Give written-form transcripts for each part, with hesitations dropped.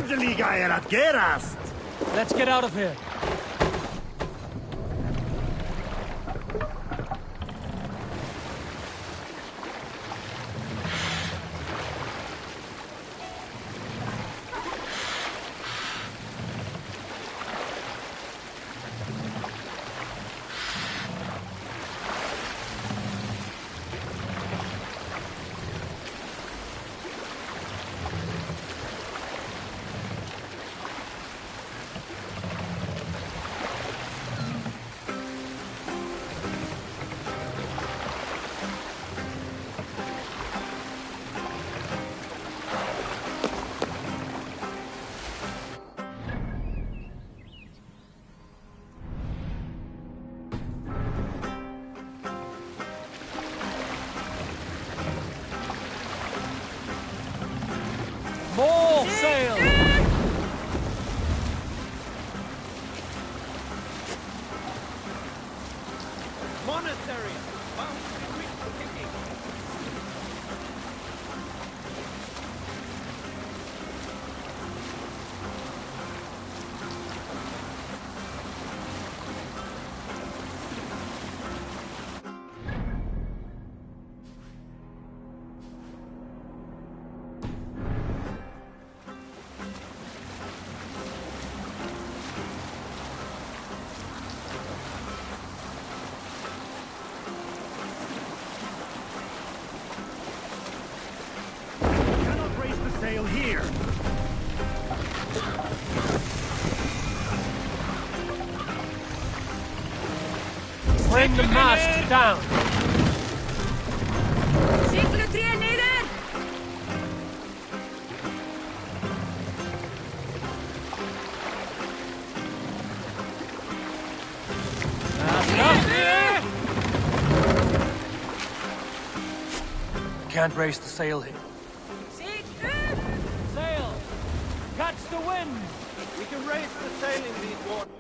Ghosterlike är att gerast! Let's get out of here. More sail! Monastery! Bound to be quick for kicking. Sail here. Bring the mast down. Siglo 3 neder! Can't raise the sail here. Sail! Catch the wind! We can raise the sail in these waters.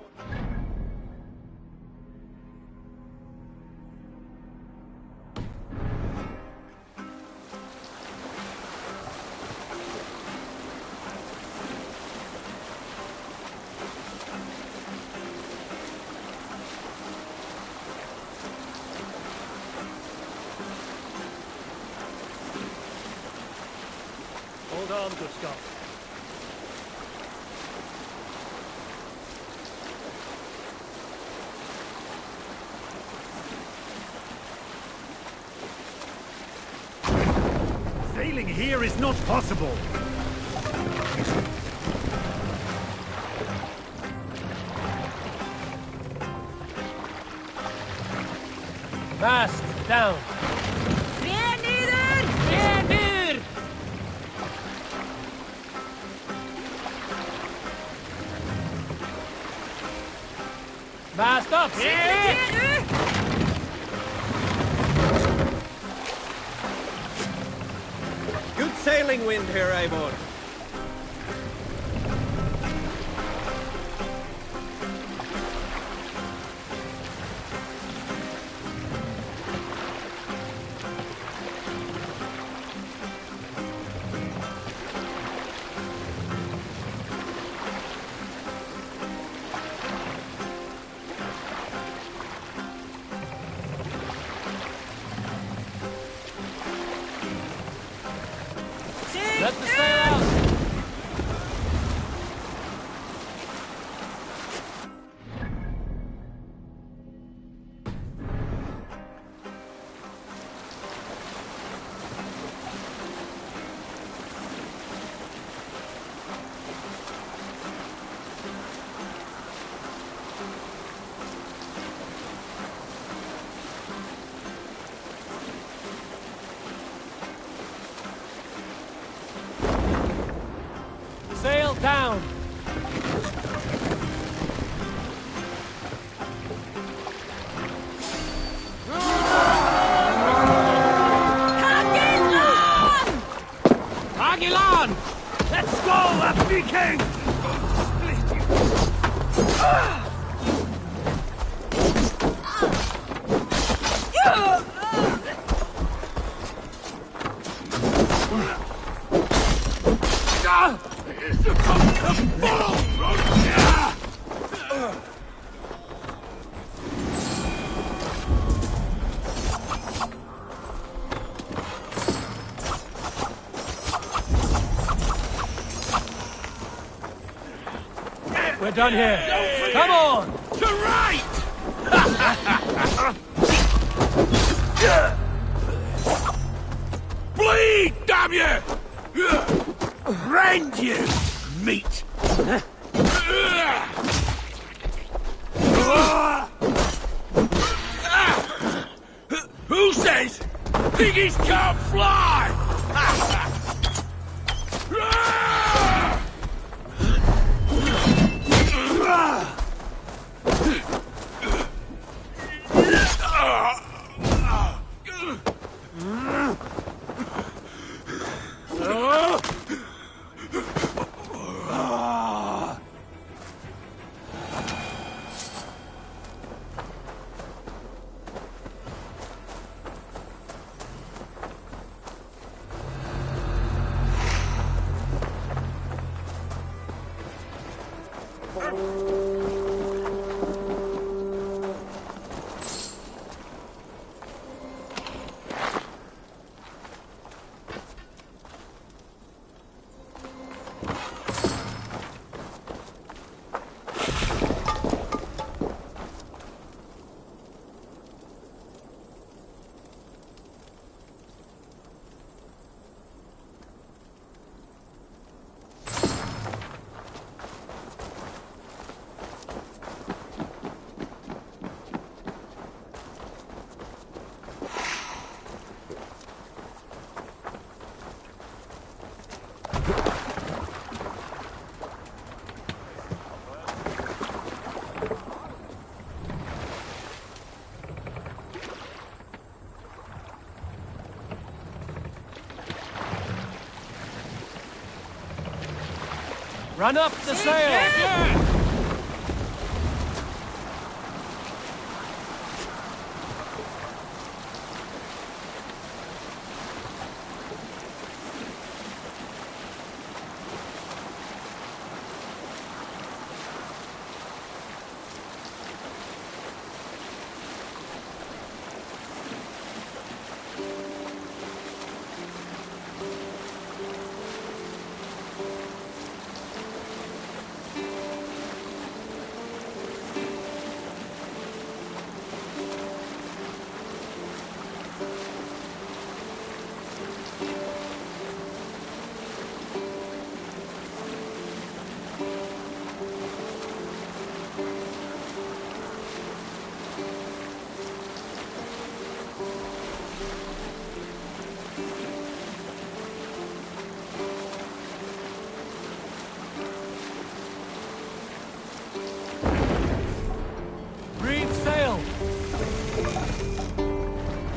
Hold on, Gustav. Sailing here is not possible. Mast down. Tre neder! Tre ner! Mast up! Good sailing wind here, Eivor. Let the sail out! Sail down! Agilan! Let's go, a Viking! Split you! Here's the We're done here. Come on! To right! Bleed, damn you! Rend you, meat! Who says piggies can't fly? Run up the sail!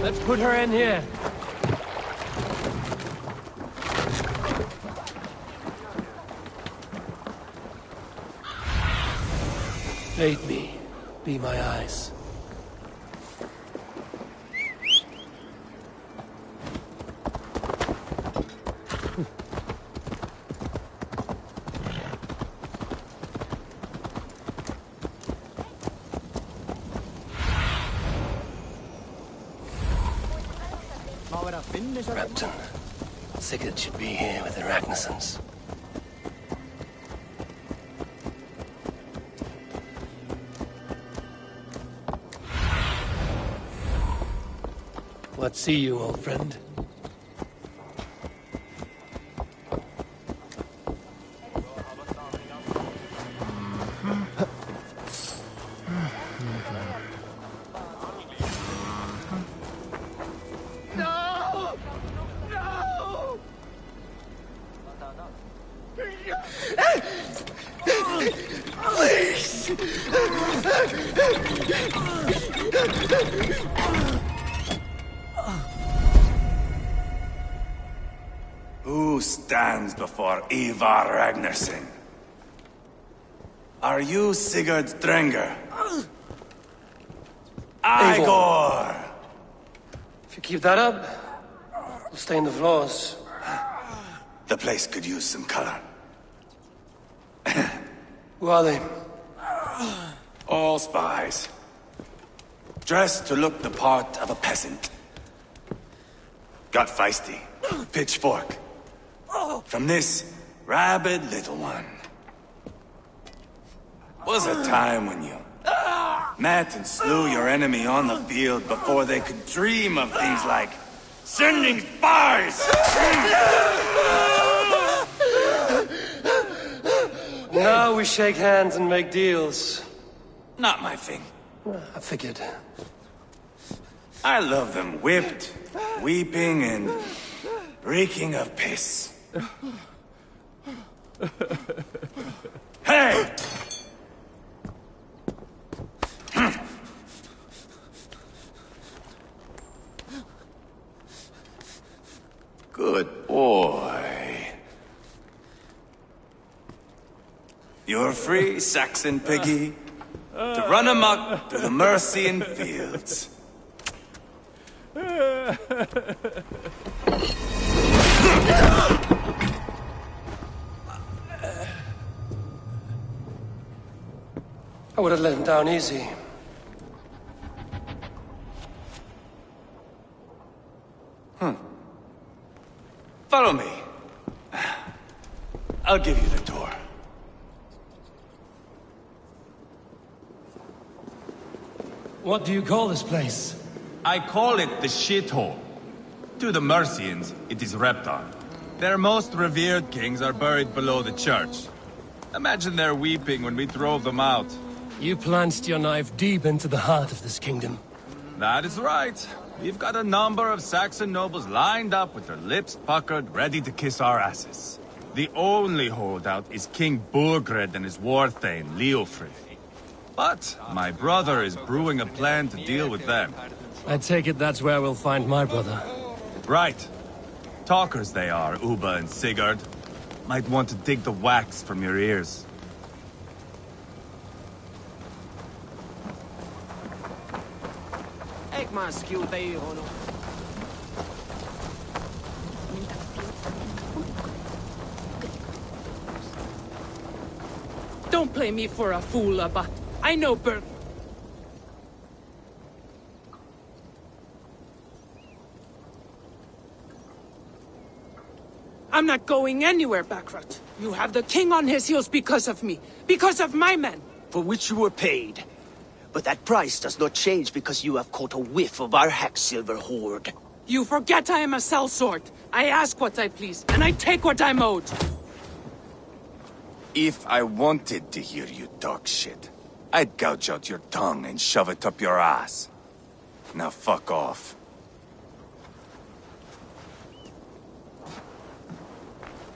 Let's put her in here. Aid me. Be my eyes. Repton. Sigurd should be here with the Ragnarsons. What see you, old friend? Who stands before Ivar Ragnarsson? Are you Sigurd Drenger? Igor! If you keep that up, we'll stain the floors. The place could use some color. Who are they? All spies. Dressed to look the part of a peasant. Got feisty. Pitchfork. From this rabid little one. Was a time when you met and slew your enemy on the field before they could dream of things like sending spies! Now we shake hands and make deals. Not my thing. I figured. I love them whipped, weeping, and reeking of piss. Hey! Good boy. You're free, Saxon piggy, to run amok through the Mercian fields. I would have let him down easy. Follow me. I'll give you the tour. What do you call this place? I call it the shithole. To the Mercians, it is Repton. Their most revered kings are buried below the church. Imagine their weeping when we drove them out. You plunged your knife deep into the heart of this kingdom. That is right. We've got a number of Saxon nobles lined up with their lips puckered, ready to kiss our asses. The only holdout is King Burgred and his war thane, Leofrid. But my brother is brewing a plan to deal with them. I take it that's where we'll find my brother. Right. Talkers they are, Uba and Sigurd. Might want to dig the wax from your ears. Don't play me for a fool, Abba. I know Berg. I'm not going anywhere, Backrot. You have the king on his heels because of me. Because of my men. For which you were paid. But that price does not change because you have caught a whiff of our Hacksilver hoard. You forget I am a sellsword. I ask what I please, and I take what I'm owed. If I wanted to hear you talk shit, I'd gouge out your tongue and shove it up your ass. Now fuck off.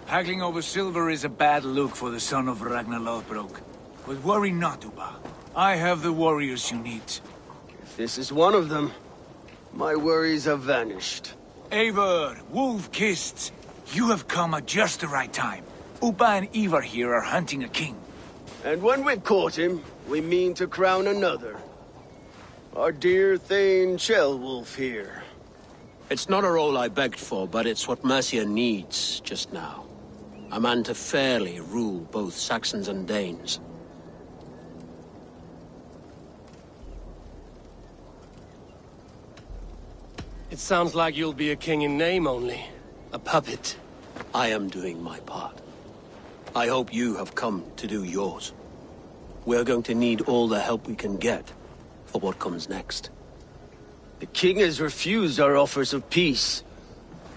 Haggling over silver is a bad look for the son of Ragnar Lothbrok. But worry not, Uba. I have the warriors you need. If this is one of them, my worries have vanished. Eivor, Wolf-Kissed, you have come at just the right time. Uba and Ivar here are hunting a king. And when we've caught him, we mean to crown another. Our dear Thane Ceolwulf here. It's not a role I begged for, but it's what Mercia needs just now. A man to fairly rule both Saxons and Danes. It sounds like you'll be a king in name only. A puppet. I am doing my part. I hope you have come to do yours. We're going to need all the help we can get for what comes next. The king has refused our offers of peace.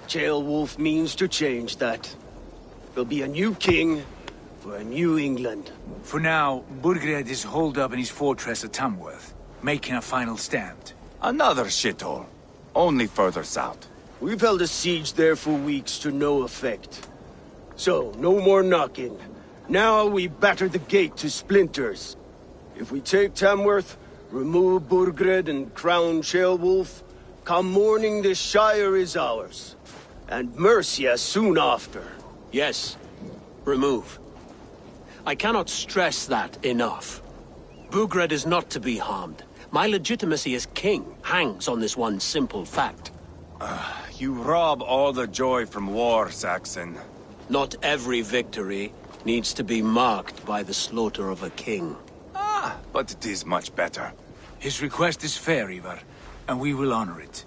Ceolwulf means to change that. There'll be a new king for a new England. For now, Burgred is holed up in his fortress at Tamworth, making a final stand. Another shithole. Only further south. We've held a siege there for weeks to no effect. So, no more knocking. Now we batter the gate to splinters. If we take Tamworth, remove Burgred and crown Ceolwulf, come morning the Shire is ours. And Mercia soon after. Yes, remove. I cannot stress that enough. Burgred is not to be harmed. My legitimacy as king hangs on this one simple fact. You rob all the joy from war, Saxon. Not every victory needs to be marked by the slaughter of a king. Ah, but it is much better. His request is fair, Ivar, and we will honor it.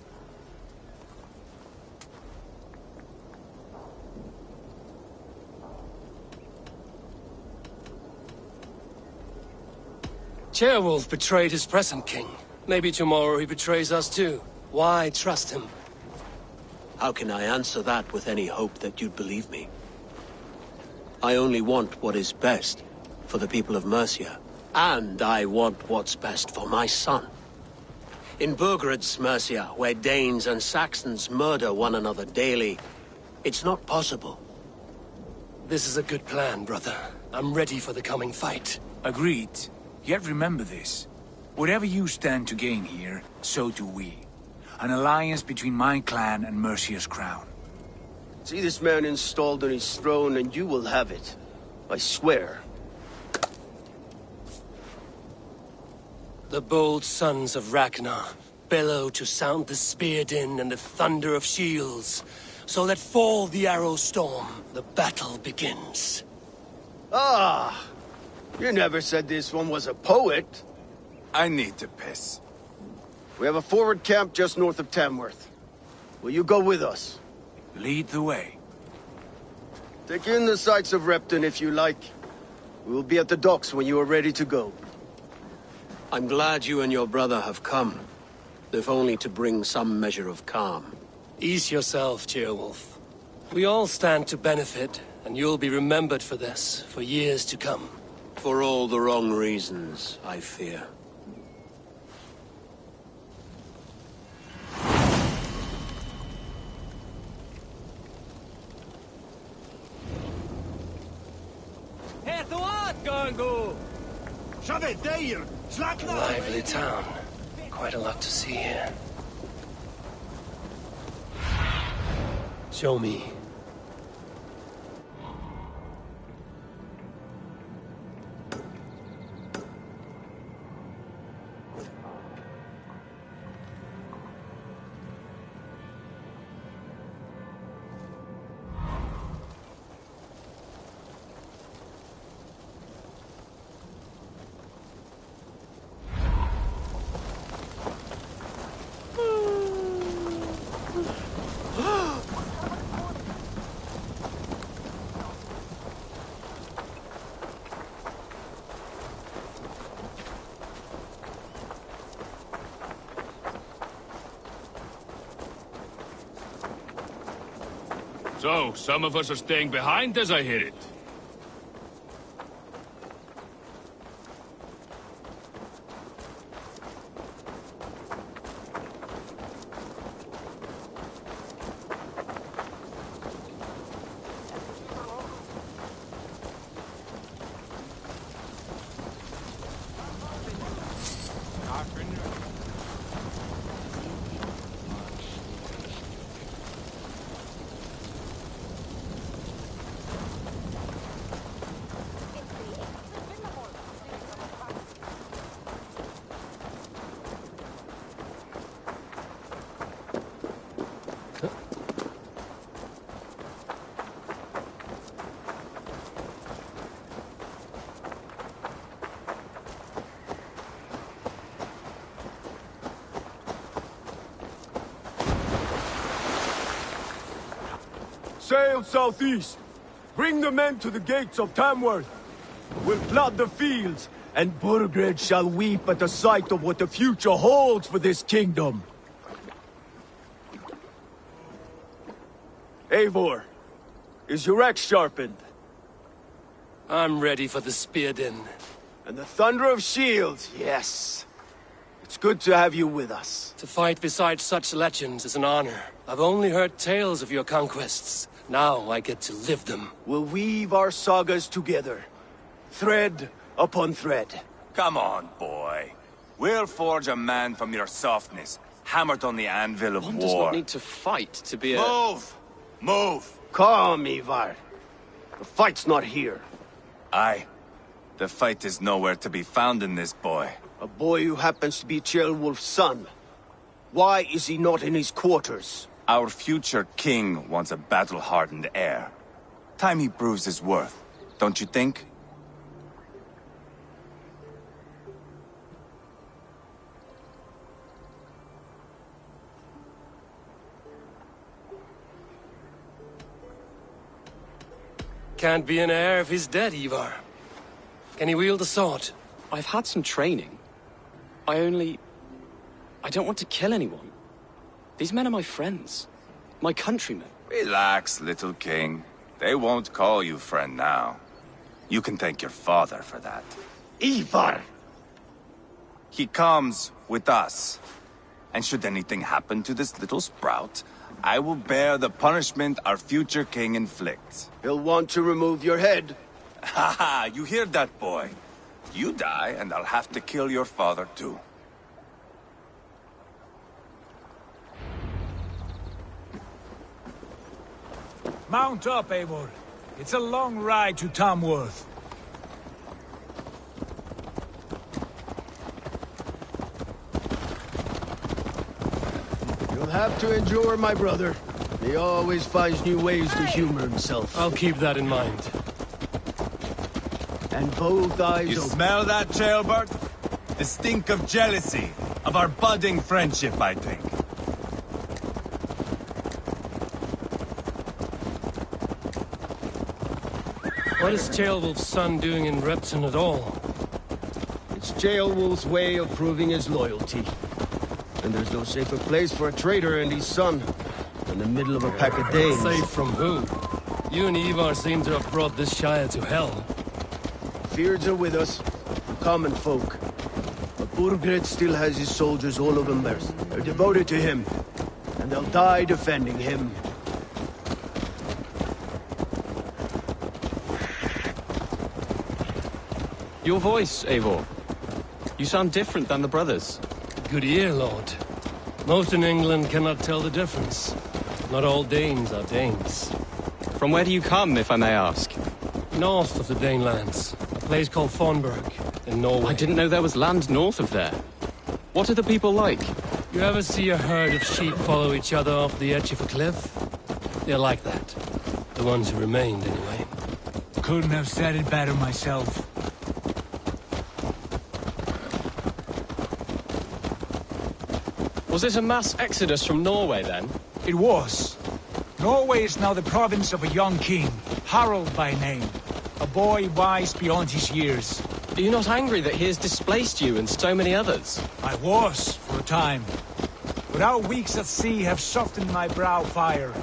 Ceolwulf betrayed his present king. Maybe tomorrow he betrays us too. Why trust him? How can I answer that with any hope that you'd believe me? I only want what is best for the people of Mercia. And I want what's best for my son. In Burgred's Mercia, where Danes and Saxons murder one another daily, it's not possible. This is a good plan, brother. I'm ready for the coming fight. Agreed. Yet remember this. Whatever you stand to gain here, so do we. An alliance between my clan and Mercia's crown. See this man installed on his throne and you will have it. I swear. The bold sons of Ragnar bellow to sound the spear din and the thunder of shields. So let fall the arrow storm. The battle begins. Ah! You never said this one was a poet. I need to piss. We have a forward camp just north of Tamworth. Will you go with us? Lead the way. Take in the sights of Repton if you like. We will be at the docks when you are ready to go. I'm glad you and your brother have come, if only to bring some measure of calm. Ease yourself, Ceolwulf. We all stand to benefit, and you'll be remembered for this, for years to come. For all the wrong reasons, I fear. A lively town. Quite a lot to see here. Show me. So, some of us are staying behind as I hear it. Sail southeast. Bring the men to the gates of Tamworth. We'll flood the fields, and Burgred shall weep at the sight of what the future holds for this kingdom. Eivor, is your axe sharpened? I'm ready for the spear din. And the thunder of shields, yes. It's good to have you with us. To fight beside such legends is an honor. I've only heard tales of your conquests. Now I get to live them. We'll weave our sagas together, thread upon thread. Come on, boy. We'll forge a man from your softness, hammered on the anvil of One war. does not need to fight to be a... Move! Move! Calm, Ivar. The fight's not here. Aye. The fight is nowhere to be found in this boy. A boy who happens to be Ceolwulf's son. Why is he not in his quarters? Our future king wants a battle-hardened heir. Time he proves his worth. don't you think? Can't be an heir if he's dead, Ivar. Can he wield a sword? I've had some training. I don't want to kill anyone. These men are my friends. My countrymen. Relax, little king. They won't call you friend now. You can thank your father for that. Ivar! He comes with us. And should anything happen to this little sprout, I will bear the punishment our future king inflicts. He'll want to remove your head. Haha, you hear that, boy? You die, and I'll have to kill your father, too. Mount up, Eivor. It's a long ride to Tamworth. You'll have to endure, my brother. He always finds new ways to humor himself. I'll keep that in mind. And both eyes You open. smell that, jailbird? The stink of jealousy, of our budding friendship, I think. What is Ceolwulf's son doing in Repton at all? It's Ceolwulf's way of proving his loyalty. And there's no safer place for a traitor and his son than the middle of a pack of Danes. Safe from who? You and Ivar seem to have brought this Shire to hell. Fears are with us, common folk. But Burgred still has his soldiers all over Merse. They're devoted to him, and they'll die defending him. Your voice, Eivor. You sound different than the brothers. Good ear, Lord. Most in England cannot tell the difference. Not all Danes are Danes. From where do you come, if I may ask? North of the Danelands. A place called Thornburg, in Norway. I didn't know there was land north of there. What are the people like? You ever see a herd of sheep follow each other off the edge of a cliff? They're like that. The ones who remained, anyway. Couldn't have said it better myself. Was it a mass exodus from Norway, then? It was. Norway is now the province of a young king, Harald by name. A boy wise beyond his years. Are you not angry that he has displaced you and so many others? I was, for a time. But our weeks at sea have softened my brow fire.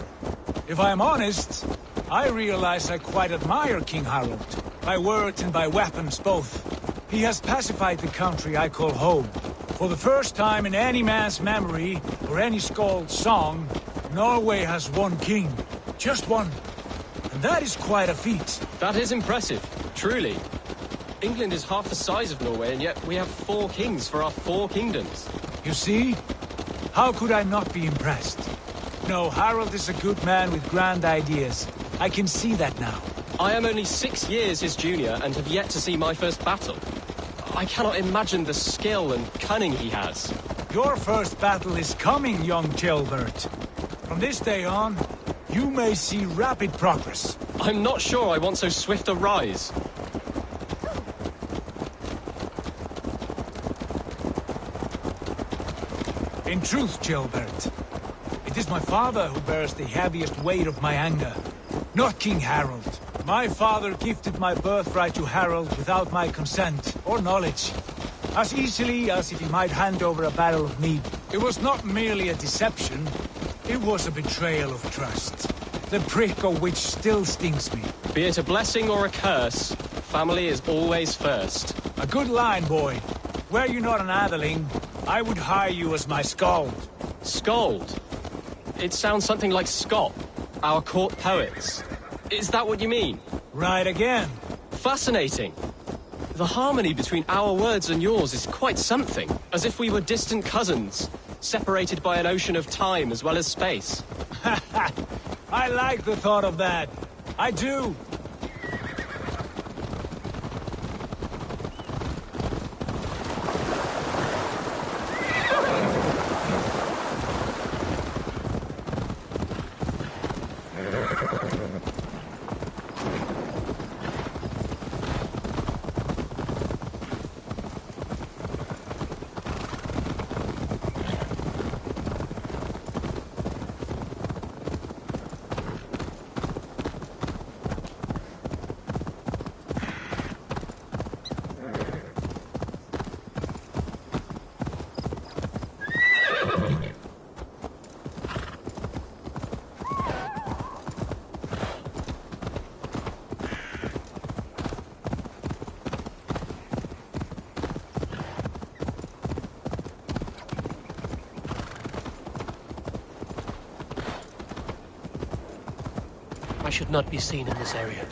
If I am honest, I realize I quite admire King Harald. By words and by weapons, both. He has pacified the country I call home. For the first time in any man's memory, or any skald's song, Norway has one king. Just one. And that is quite a feat. That is impressive, truly. England is half the size of Norway, and yet we have 4 kings for our 4 kingdoms. You see? How could I not be impressed? No, Harald is a good man with grand ideas. I can see that now. I am only 6 years his junior and have yet to see my first battle. I cannot imagine the skill and cunning he has. Your first battle is coming, young Ceolbert. From this day on, you may see rapid progress. I'm not sure I want so swift a rise. In truth, Ceolbert, it is my father who bears the heaviest weight of my anger, not King Harald. My father gifted my birthright to Harald without my consent or knowledge, as easily as if he might hand over a barrel of mead. It was not merely a deception, it was a betrayal of trust, the prick of which still stings me. Be it a blessing or a curse, family is always first. A good line, boy. Were you not an atheling, I would hire you as my skald. Skald? It sounds something like Scott, our court poets. Is that what you mean? Right again. Fascinating. The harmony between our words and yours is quite something. As if we were distant cousins, separated by an ocean of time as well as space. I like the thought of that. I do. I should not be seen in this area.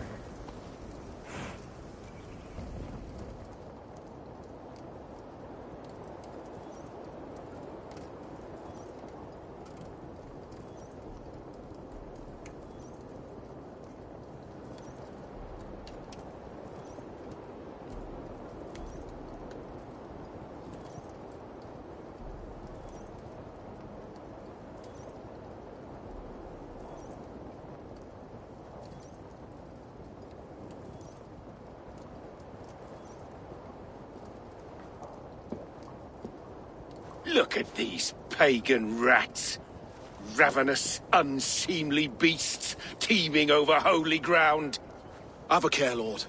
Look at these pagan rats. Ravenous, unseemly beasts teeming over holy ground. Have a care, Lord.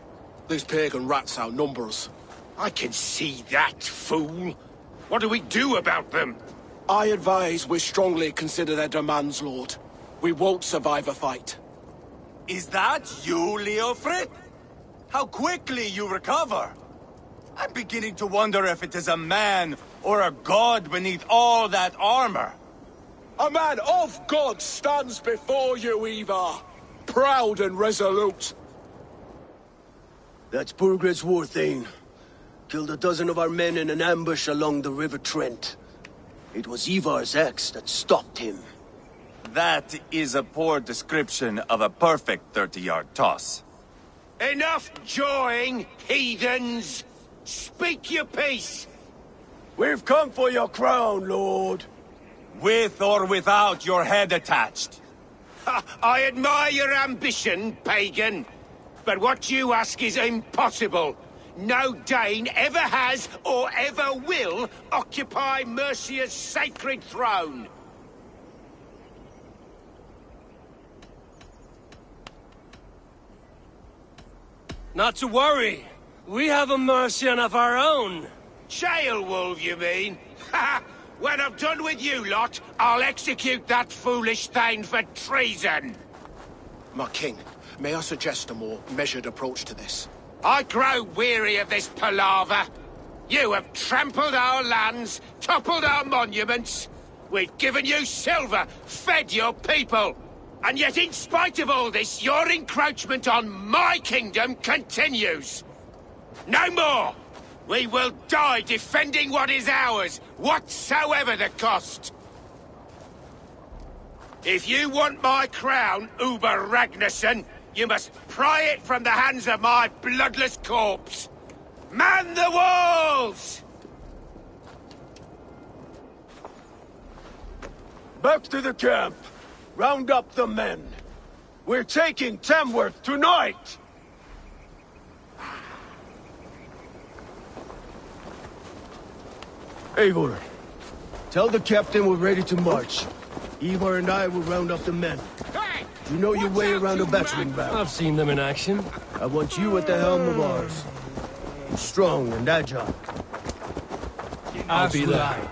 These pagan rats outnumber us. I can see that, fool. What do we do about them? I advise we strongly consider their demands, Lord. We won't survive a fight. Is that you, Leofrid? How quickly you recover! I'm beginning to wonder if it is a man or a god beneath all that armor. A man of God stands before you, Ivar. Proud and resolute. That's Burgred's Warthane. Killed a dozen of our men in an ambush along the River Trent. It was Ivar's axe that stopped him. That is a poor description of a perfect 30-yard toss. Enough jawing, heathens! Speak your piece! We've come for your crown, Lord. With or without your head attached. Ha, I admire your ambition, pagan. But what you ask is impossible. No Dane ever has or ever will occupy Mercia's sacred throne. Not to worry. We have a Mercian of our own. Wolf, you mean? Ha! When I'm done with you lot, I'll execute that foolish thing for treason. My king, may I suggest a more measured approach to this? I grow weary of this palaver. You have trampled our lands, toppled our monuments. We've given you silver, fed your people. And yet in spite of all this, your encroachment on my kingdom continues. No more! We will die defending what is ours, whatsoever the cost. If you want my crown, Uber Ragnarsson, you must pry it from the hands of my bloodless corpse. Man the walls! Back to the camp. Round up the men. We're taking Tamworth tonight! Eivor, tell the captain we're ready to march. Ivar and I will round up the men. You know your way around a battering ram. I've seen them in action. I want you at the helm of ours. Strong and agile. I'll be there.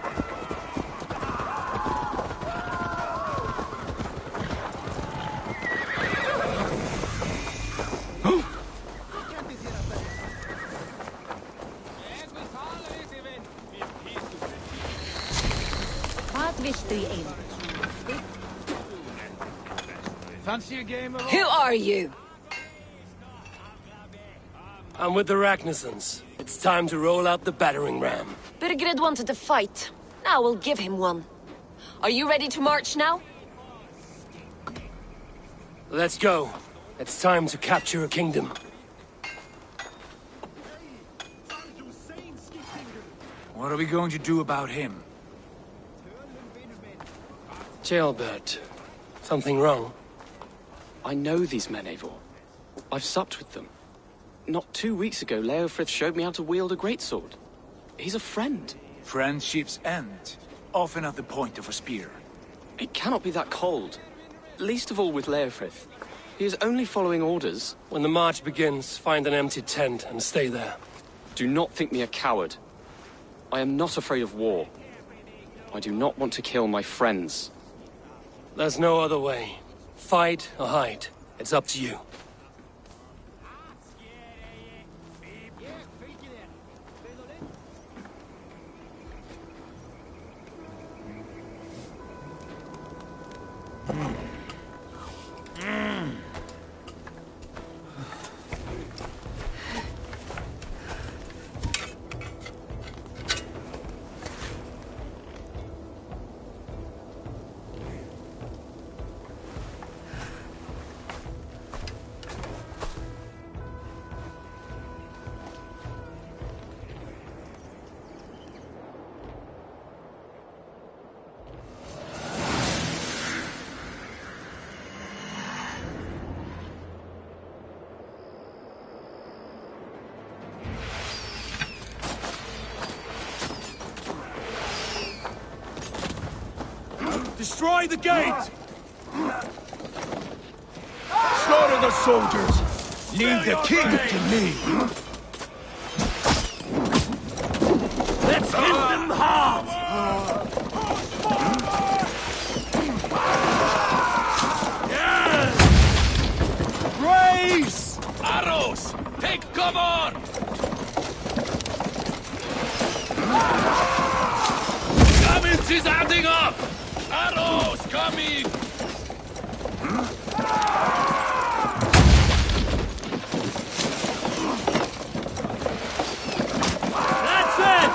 Fancy a game of... Who are you? I'm with the Ragnarsons. It's time to roll out the battering ram. Burgred wanted to fight. Now we'll give him one. Are you ready to march now? Let's go. It's time to capture a kingdom. What are we going to do about him? Jailbird. Something wrong? I know these men, Eivor. I've supped with them. Not 2 weeks ago, Leofrith showed me how to wield a greatsword. He's a friend. Friendship's end. Often at the point of a spear. It cannot be that cold. Least of all with Leofrith. He is only following orders. When the march begins, find an empty tent and stay there. Do not think me a coward. I am not afraid of war. I do not want to kill my friends. There's no other way. Fight or hide. It's up to you. Destroy the gate! Slaughter the soldiers! Leave the king to me! Let's hit them hard! Raise! Arrows! Take cover! Gubbins is adding up! Arrows coming! That's it!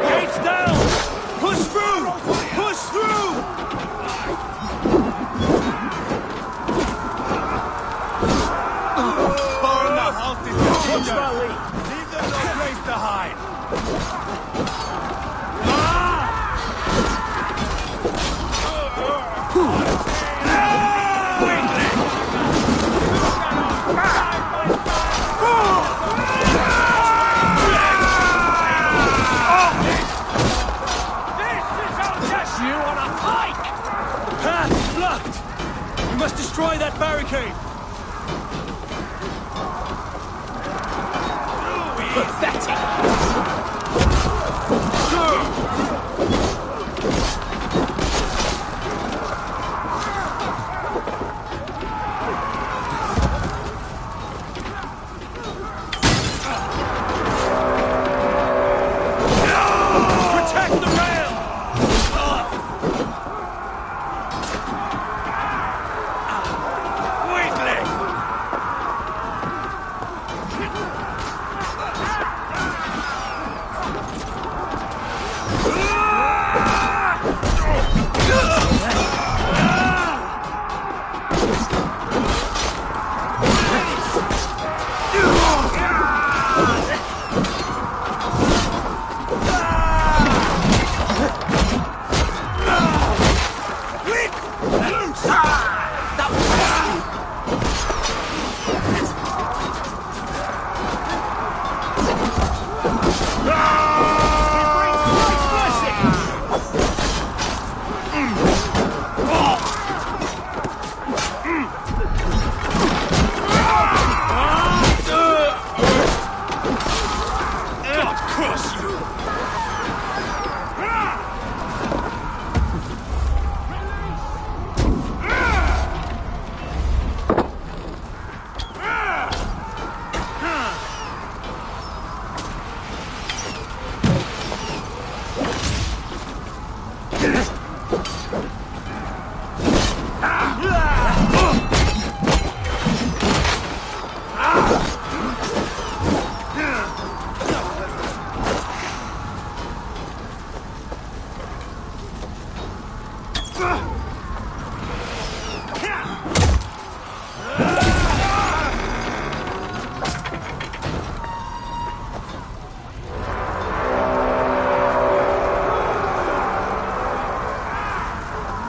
Gates down! Push through! Push through! Burn the houses together! Leave them no place to hide! You on a pike! The path is blocked! We must destroy that barricade! Protect the rail! Weakling!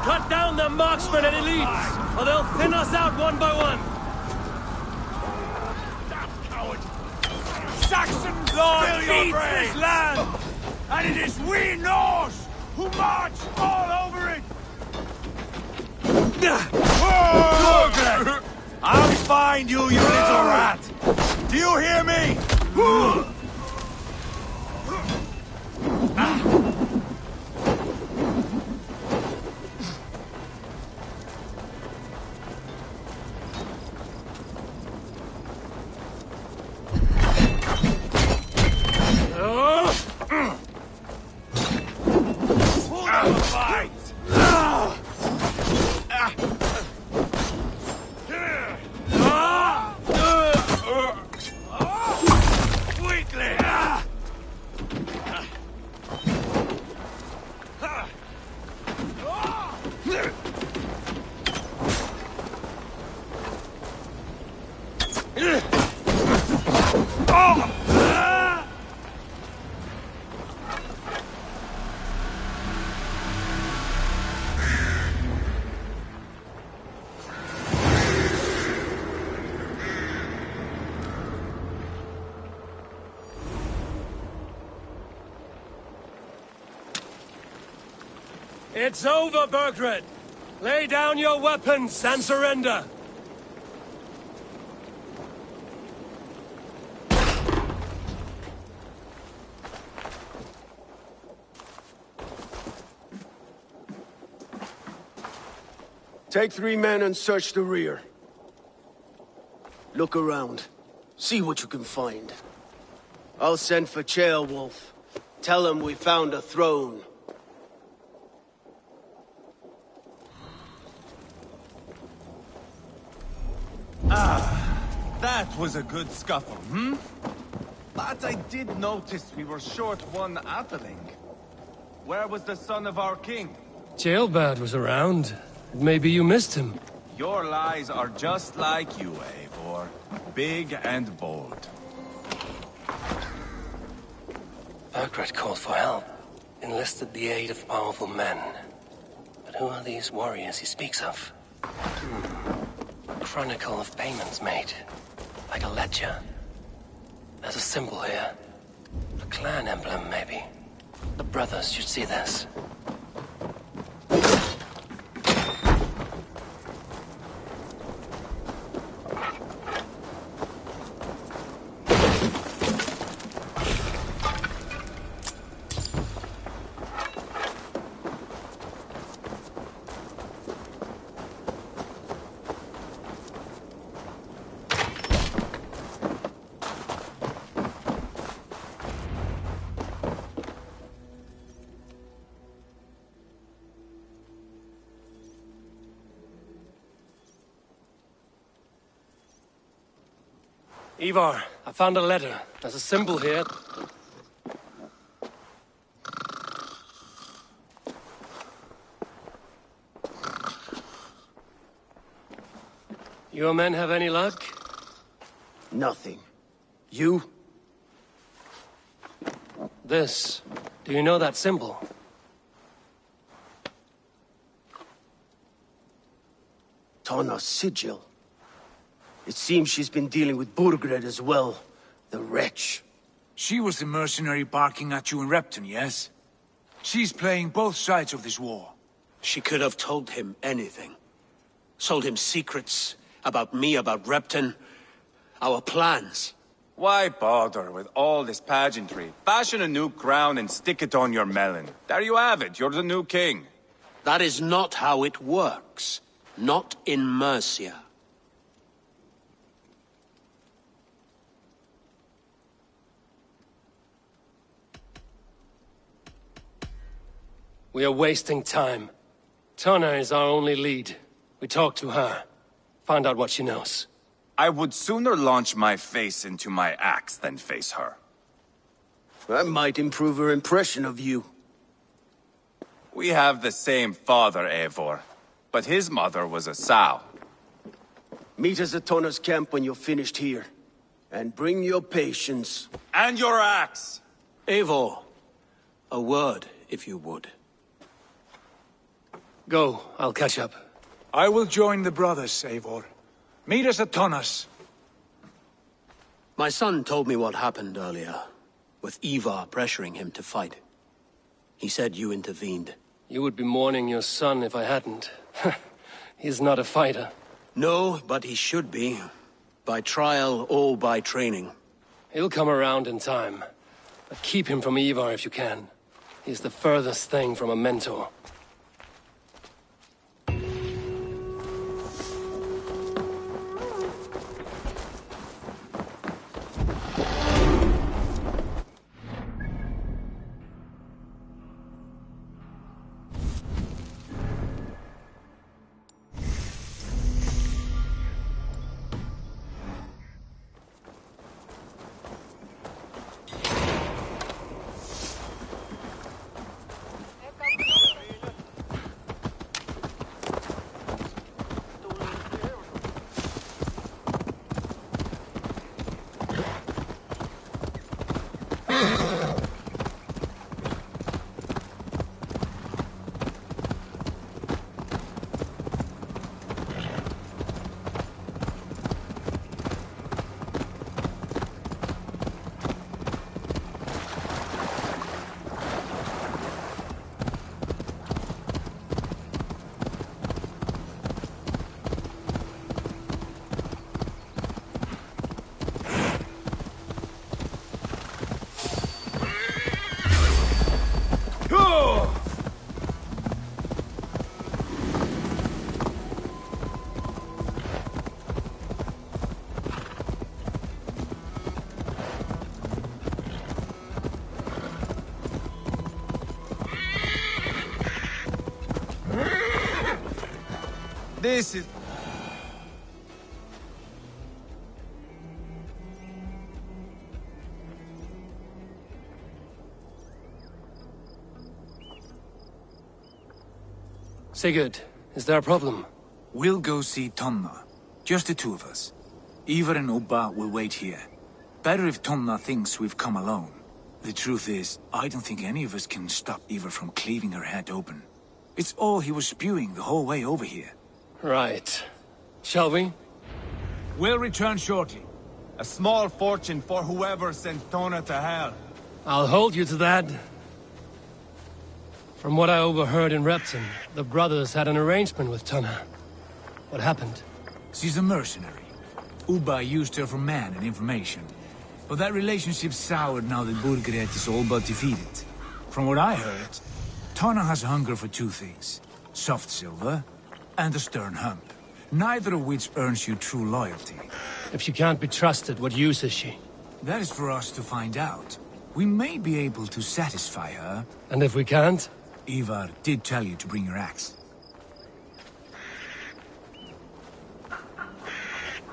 Cut down the marksmen and elites, or they'll thin us out one by one! Saxon blood feeds this land! And it is we Norse who march all over it! Borgren! I'll find you, you little rat! Do you hear me? Fight! Weakling! It's over, Burgred! Lay down your weapons and surrender! Take 3 men and search the rear. Look around. See what you can find. I'll send for Ceolwulf. Tell him we found a throne. That was a good scuffle, hmm? But I did notice we were short one atheling. Where was the son of our king? Ceolbad was around. Maybe you missed him. Your lies are just like you, Eivor. Big and bold. Burgred called for help. Enlisted the aid of powerful men. But who are these warriors he speaks of? A chronicle of payments made. Like a ledger. There's a symbol here. A clan emblem, maybe. The brothers should see this. Ivar, I found a letter. There's a symbol here. Your men have any luck? Nothing. You? This. Do you know that symbol? Tana's sigil. It seems she's been dealing with Burgred as well. The wretch. She was the mercenary barking at you in Repton, yes? She's playing both sides of this war. She could have told him anything. Sold him secrets about me, about Repton, our plans. Why bother with all this pageantry? Fashion a new crown and stick it on your melon. There you have it, you're the new king. That is not how it works. Not in Mercia. We are wasting time. Tana is our only lead. We talk to her. Find out what she knows. I would sooner launch my face into my axe than face her. That might improve her impression of you. We have the same father, Eivor. But his mother was a sow. Meet us at Tana's camp when you're finished here. And bring your patience. And your axe! Eivor, a word, if you would. Go, I'll catch up. I will join the brothers, Eivor. Meet us at Tana's. My son told me what happened earlier, with Ivar pressuring him to fight. He said you intervened. You would be mourning your son if I hadn't. He's not a fighter. No, but he should be. By trial or by training. He'll come around in time. But keep him from Ivar if you can. He's the furthest thing from a mentor. This is... Sigurd, is there a problem? We'll go see Tonna. Just the two of us. Ivar and Ubba will wait here. Better if Tonna thinks we've come alone. The truth is, I don't think any of us can stop Ivar from cleaving her head open. It's all he was spewing the whole way over here. Right. Shall we? We'll return shortly. A small fortune for whoever sent Tona to hell. I'll hold you to that. From what I overheard in Repton, the brothers had an arrangement with Tonna. What happened? She's a mercenary. Ubba used her for man and information. But that relationship soured now that Burgred is all but defeated. From what I heard, Tonna has hunger for two things. Soft silver and a stern hump. Neither of which earns you true loyalty. If she can't be trusted, what use is she? That is for us to find out. We may be able to satisfy her. And if we can't? Ivar did tell you to bring your axe.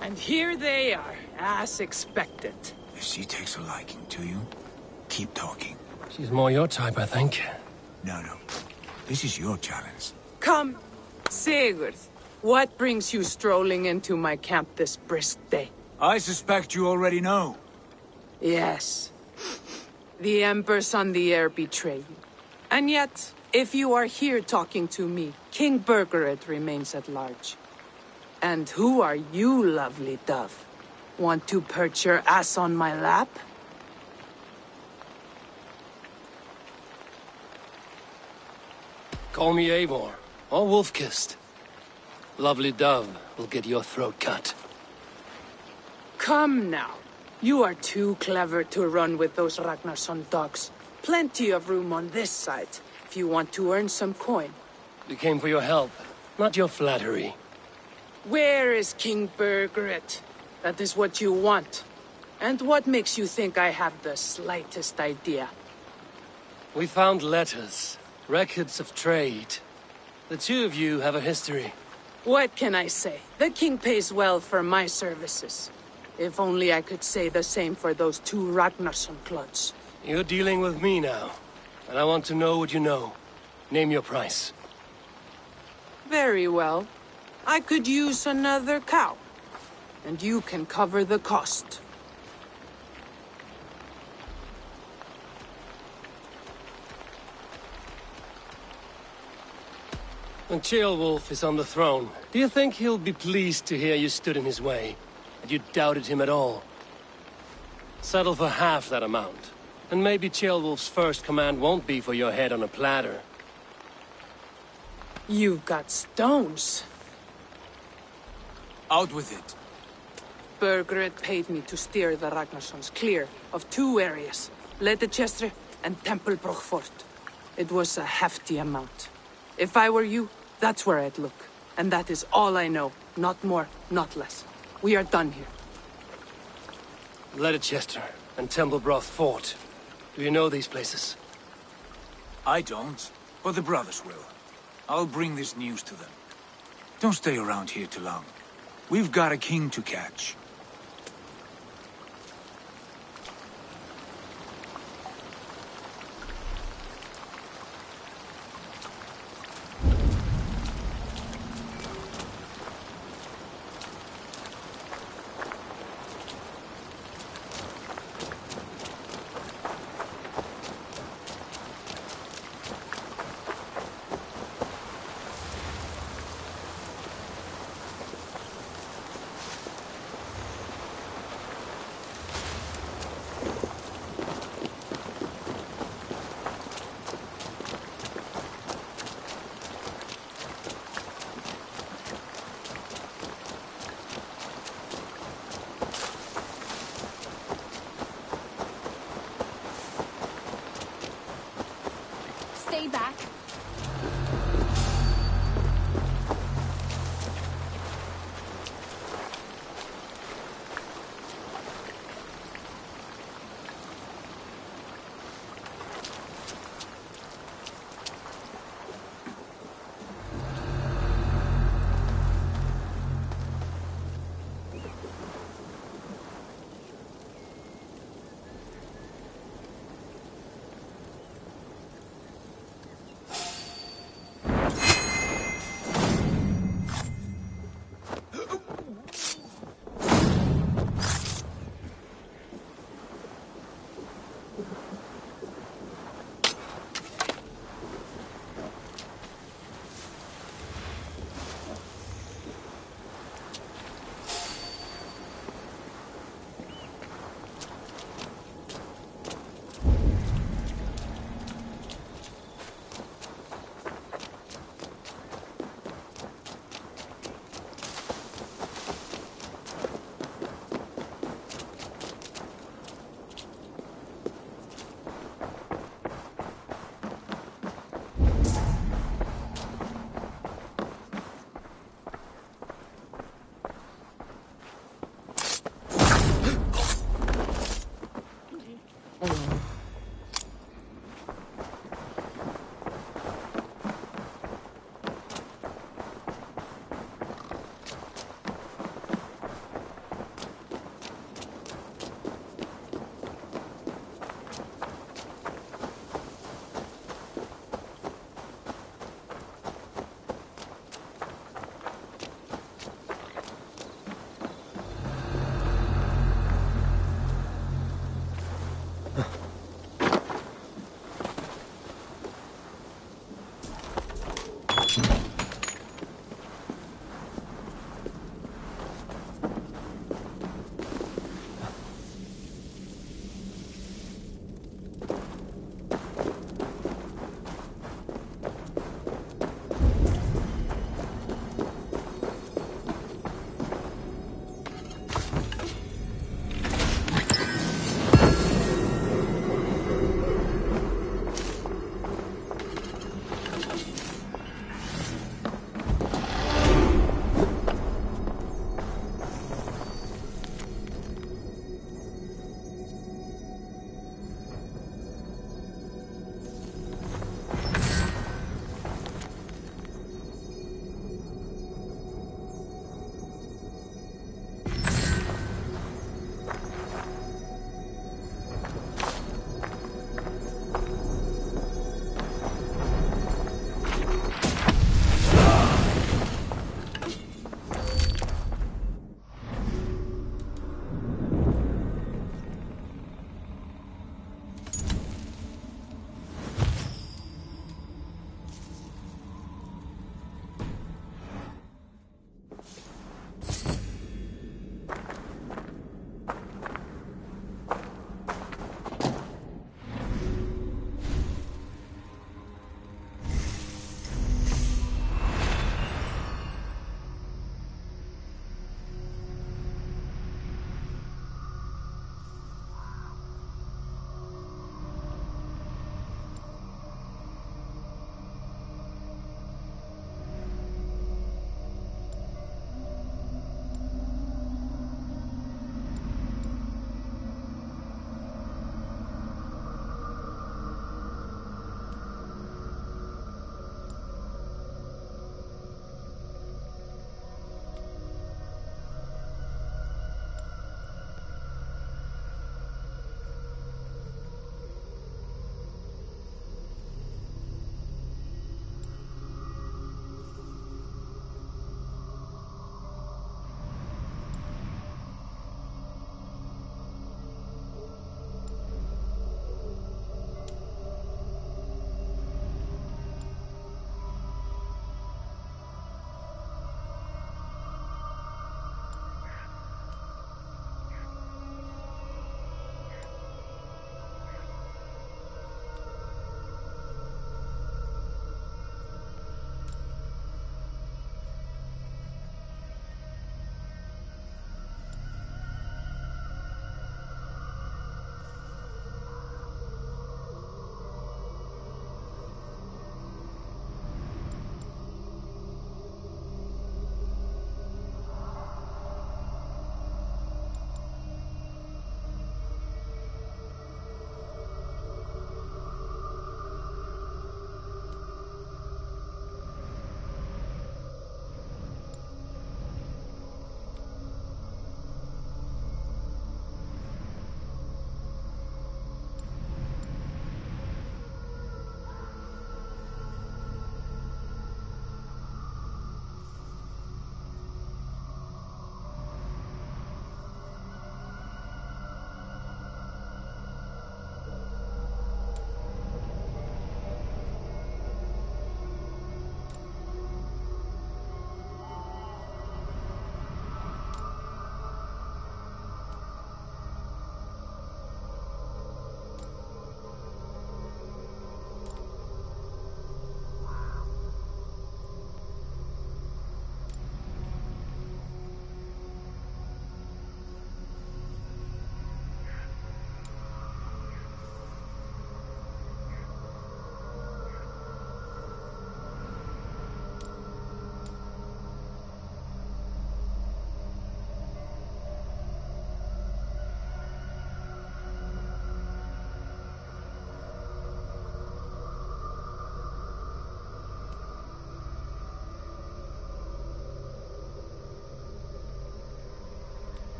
And here they are, as expected. If she takes a liking to you, keep talking. She's more your type, I think. No. This is your challenge. Come, Sigurd. What brings you strolling into my camp this brisk day? I suspect you already know. Yes. The Embers on the air betray you. And yet, if you are here talking to me, King Burgred remains at large. And who are you, lovely dove? Want to perch your ass on my lap? Call me Eivor, or Wolf-Kissed. Lovely dove will get your throat cut. Come now. You are too clever to run with those Ragnarsson dogs. Plenty of room on this side, if you want to earn some coin. We came for your help, not your flattery. Where is King Burgred? That is what you want. And what makes you think I have the slightest idea? We found letters, records of trade. The two of you have a history. What can I say? The king pays well for my services. If only I could say the same for those two Ragnarsson clods. You're dealing with me now, and I want to know what you know. Name your price. Very well. I could use another cow. And you can cover the cost. When Ceolwulf is on the throne, do you think he'll be pleased to hear you stood in his way? That you doubted him at all? Settle for half that amount. And maybe Ceolwulf's first command won't be for your head on a platter. You've got stones. Out with it. Burgred paid me to steer the Ragnarssons clear of two areas, Leitechestre and Tempelbroch Fort. It was a hefty amount. If I were you, that's where I'd look. And that is all I know. Not more, not less. We are done here. Leitechestre and Tempelbroch Fort. Do you know these places? I don't, but the brothers will. I'll bring this news to them. Don't stay around here too long. We've got a king to catch.